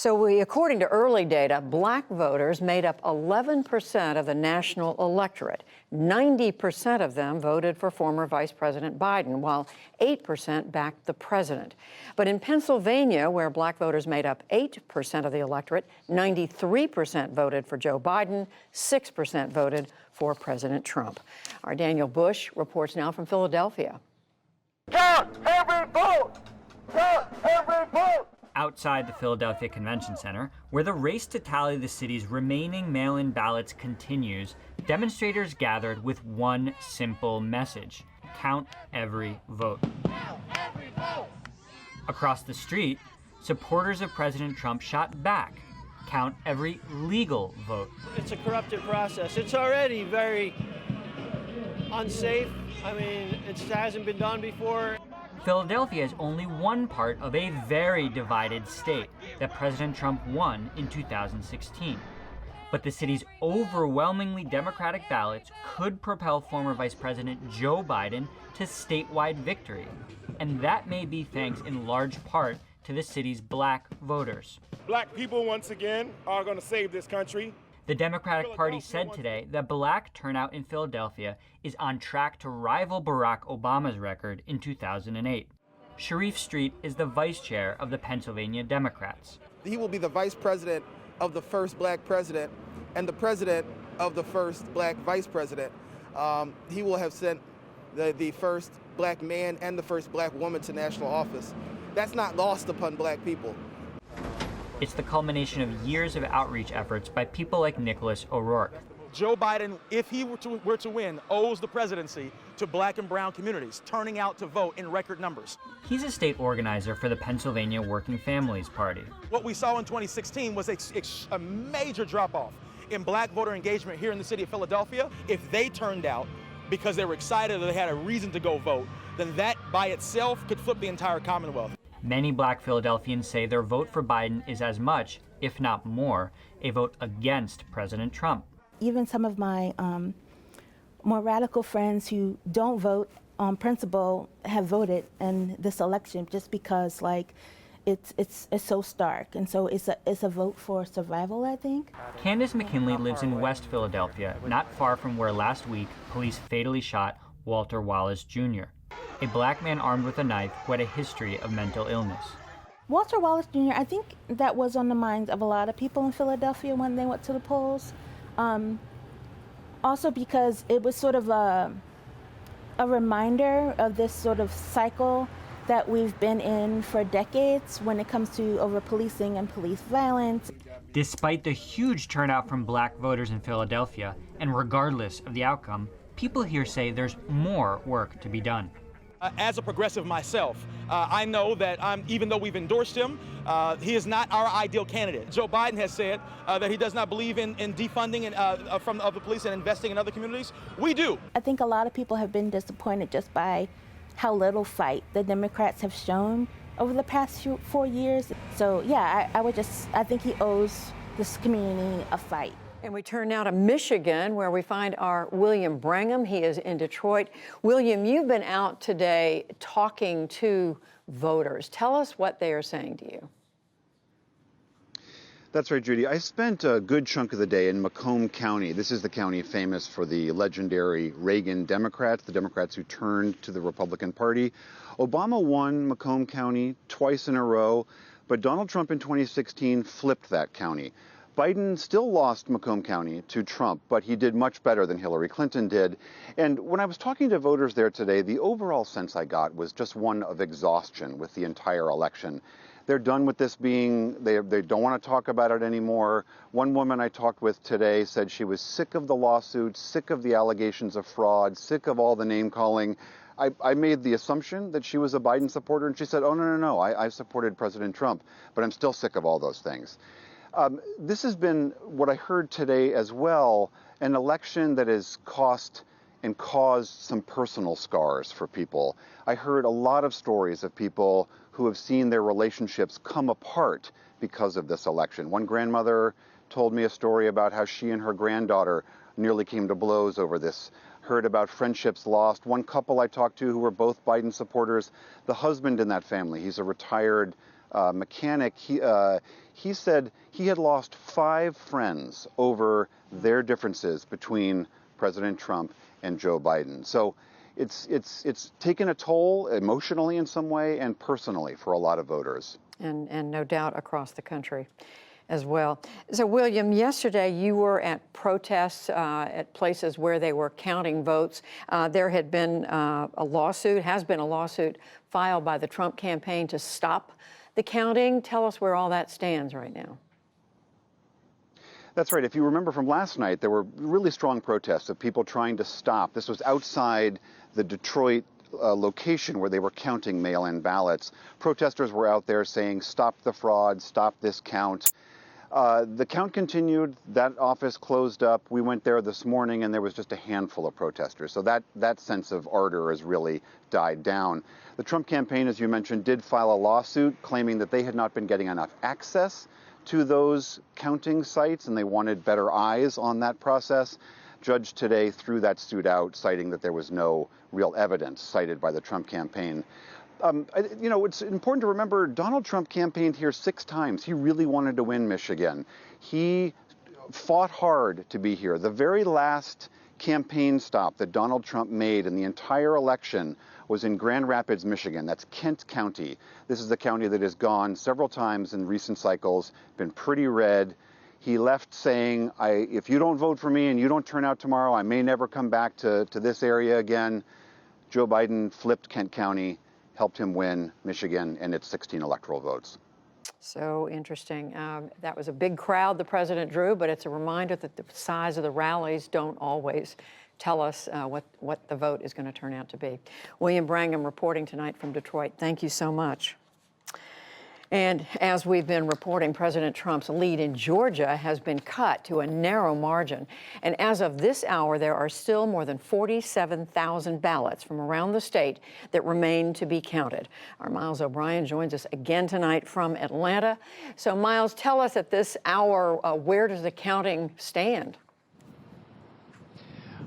According to early data, black voters made up 11% of the national electorate. 90% of them voted for former Vice President Biden, while 8% backed the president. But in Pennsylvania, where black voters made up 8% of the electorate, 93% voted for Joe Biden, 6% voted for President Trump. Our Daniel Bush reports now from Philadelphia. Count every vote! Count every vote! Outside the Philadelphia Convention Center, where the race to tally the city's remaining mail-in ballots continues, demonstrators gathered with one simple message: count every vote. Count every vote! Across the street, supporters of President Trump shot back: count every legal vote. It's a corrupted process. It's already very unsafe. I mean, it hasn't been done before. Philadelphia is only one part of a very divided state that President Trump won in 2016. But the city's overwhelmingly Democratic ballots could propel former Vice President Joe Biden to statewide victory. And that may be thanks in large part to the city's black voters. Black people, once again, are going to save this country. The Democratic Party said today that black turnout in Philadelphia is on track to rival Barack Obama's record in 2008. Sharif Street is the vice chair of the Pennsylvania Democrats. He will be the vice president of the first black president and the president of the first black vice president. He will have sent the first black man and the first black woman to national office. That's not lost upon black people. It's the culmination of years of outreach efforts by people like Nicholas O'Rourke. Joe Biden, if he were to win, owes the presidency to black and brown communities, turning out to vote in record numbers. He's a state organizer for the Pennsylvania Working Families Party. What we saw in 2016 was a major drop-off in black voter engagement here in the city of Philadelphia. If they turned out because they were excited that they had a reason to go vote, then that by itself could flip the entire Commonwealth. Many black Philadelphians say their vote for Biden is as much, if not more, a vote against President Trump. Even some of my more radical friends who don't vote on principle have voted in this election just because, like, it's so stark, and so it's a vote for survival, I think. Candace McKinley lives in West Philadelphia, not far from where last week police fatally shot Walter Wallace Jr., a black man armed with a knife who had a history of mental illness. Walter Wallace Jr., I think that was on the minds of a lot of people in Philadelphia when they went to the polls. Also because it was sort of a reminder of this sort of cycle that we've been in for decades when it comes to over-policing and police violence. Despite the huge turnout from black voters in Philadelphia, and regardless of the outcome, people here say there's more work to be done. As a progressive myself, I know that even though we've endorsed him, he is not our ideal candidate. Joe Biden has said that he does not believe in defunding of the police and investing in other communities. We do. I think a lot of people have been disappointed just by how little fight the Democrats have shown over the past 4 years. So yeah, I think he owes this community a fight. And we turn now to Michigan, where we find our William Brangham. He is in Detroit. William, you've been out today talking to voters. Tell us what they are saying to you. That's right, Judy. I spent a good chunk of the day in Macomb County. This is the county famous for the legendary Reagan Democrats, the Democrats who turned to the Republican Party. Obama won Macomb County twice in a row, but Donald Trump in 2016 flipped that county. Biden still lost Macomb County to Trump, but he did much better than Hillary Clinton did. And when I was talking to voters there today, the overall sense I got was just one of exhaustion with the entire election. They're done with this they don't want to talk about it anymore. One woman I talked with today said she was sick of the lawsuits, sick of the allegations of fraud, sick of all the name calling. I made the assumption that she was a Biden supporter, and she said, oh, no, I supported President Trump, but I'm still sick of all those things. This has been what I heard today as well, an election that has cost and caused some personal scars for people. I heard a lot of stories of people who have seen their relationships come apart because of this election. One grandmother told me a story about how she and her granddaughter nearly came to blows over this. Heard about friendships lost. One couple I talked to who were both Biden supporters, the husband in that family, he's a retired mechanic. He said he had lost 5 friends over their differences between President Trump and Joe Biden. So it's taken a toll emotionally in some way and personally for a lot of voters. And no doubt across the country as well. So, William, yesterday you were at protests at places where they were counting votes. There had been has been a lawsuit filed by the Trump campaign to stop the counting. Tell us where all that stands right now. That's right. If you remember from last night, there were really strong protests of people trying to stop. This was outside the Detroit location where they were counting mail-in ballots. Protesters were out there saying, "Stop the fraud, stop this count." The count continued. That office closed up. We went there this morning, and there was just a handful of protesters. So that sense of ardor has really died down. The Trump campaign, as you mentioned, did file a lawsuit claiming that they had not been getting enough access to those counting sites, and they wanted better eyes on that process. Judge today threw that suit out, citing that there was no real evidence cited by the Trump campaign. It's important to remember Donald Trump campaigned here 6 times. He really wanted to win Michigan. He fought hard to be here. The very last campaign stop that Donald Trump made in the entire election was in Grand Rapids, Michigan. That's Kent County. This is the county that has gone several times in recent cycles, been pretty red. He left saying, if you don't vote for me and you don't turn out tomorrow, I may never come back to this area again. Joe Biden flipped Kent County, helped him win Michigan and its 16 electoral votes. So interesting. That was a big crowd the president drew, but it's a reminder that the size of the rallies don't always tell us what the vote is going to turn out to be. William Brangham reporting tonight from Detroit. Thank you so much. And as we've been reporting, President Trump's lead in Georgia has been cut to a narrow margin. And as of this hour, there are still more than 47,000 ballots from around the state that remain to be counted. Our Miles O'Brien joins us again tonight from Atlanta. So, Miles, tell us at this hour, where does the counting stand?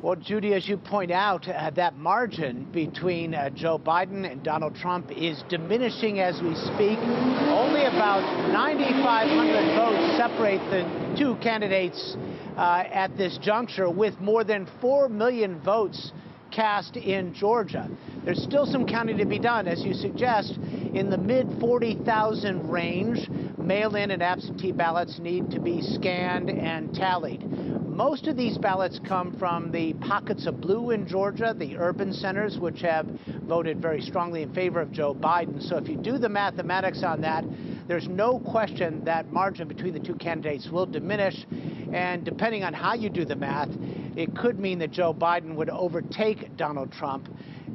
Well, Judy, as you point out, that margin between Joe Biden and Donald Trump is diminishing as we speak. Only about 9,500 votes separate the two candidates at this juncture, with more than 4 million votes cast in Georgia. There's still some counting to be done, as you suggest. In the mid 40,000 range, mail-in and absentee ballots need to be scanned and tallied. Most of these ballots come from the pockets of blue in Georgia, the urban centers, which have voted very strongly in favor of Joe Biden. So if you do the mathematics on that, there's no question that margin between the two candidates will diminish. And depending on how you do the math, it could mean that Joe Biden would overtake Donald Trump,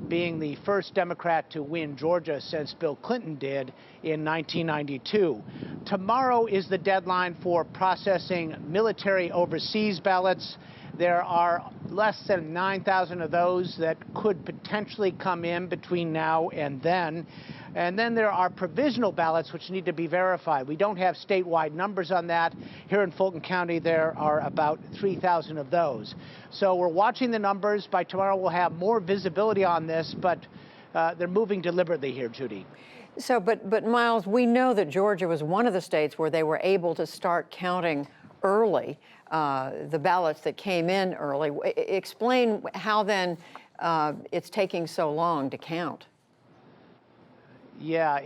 being the first Democrat to win Georgia since Bill Clinton did in 1992. Tomorrow is the deadline for processing military overseas ballots. There are less than 9,000 of those that could potentially come in between now and then. And then there are provisional ballots which need to be verified. We don't have statewide numbers on that. Here in Fulton County, there are about 3,000 of those. So we're watching the numbers. By tomorrow, we'll have more visibility on this, but they're moving deliberately here, Judy. So, but Miles, we know that Georgia was one of the states where they were able to start counting early, the ballots that came in early. Explain how then it's taking so long to count. Yeah,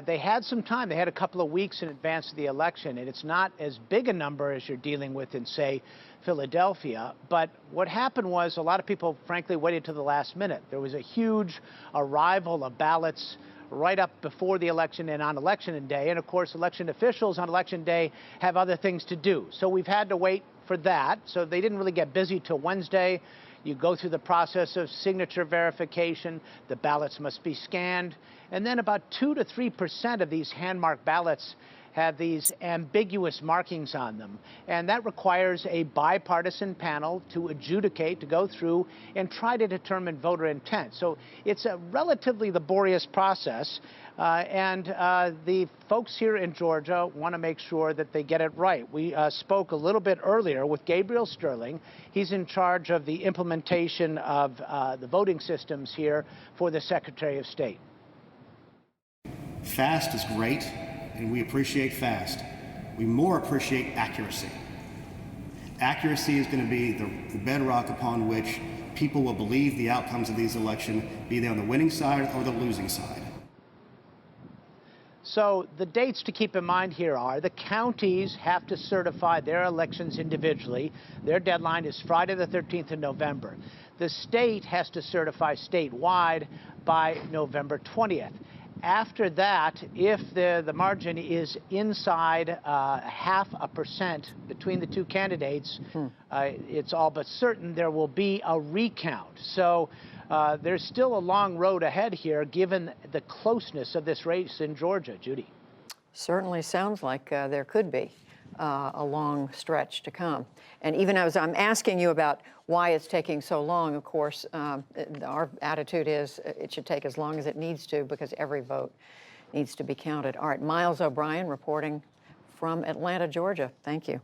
they had some time. They had a couple of weeks in advance of the election, and it's not as big a number as you're dealing with in, say, Philadelphia. But what happened was a lot of people, frankly, waited to the last minute. There was a huge arrival of ballots right up before the election and on election day. And of course, election officials on election day have other things to do. So we've had to wait for that. So they didn't really get busy till Wednesday. You go through the process of signature verification. The ballots must be scanned. And then about 2 to 3% of these hand-marked ballots have these ambiguous markings on them. And that requires a bipartisan panel to adjudicate, to go through and try to determine voter intent. So it's a relatively laborious process. The folks here in Georgia want to make sure that they get it right. We spoke a little bit earlier with Gabriel Sterling. He's in charge of the implementation of the voting systems here for the Secretary of State. Fast is great, and we appreciate fast. We more appreciate accuracy. Accuracy is going to be the bedrock upon which people will believe the outcomes of these elections, be they on the winning side or the losing side. So the dates to keep in mind here are the counties have to certify their elections individually. Their deadline is Friday the 13th of November. The state has to certify statewide by November 20th. After that, if the margin is inside 0.5% between the two candidates, it's all but certain there will be a recount. So there's still a long road ahead here, given the closeness of this race in Georgia. Judy. Certainly sounds like there could be a long stretch to come. And even as I'm asking you about why it's taking so long, of course, our attitude is it should take as long as it needs to, because every vote needs to be counted. All right, Miles O'Brien reporting from Atlanta, Georgia. Thank you.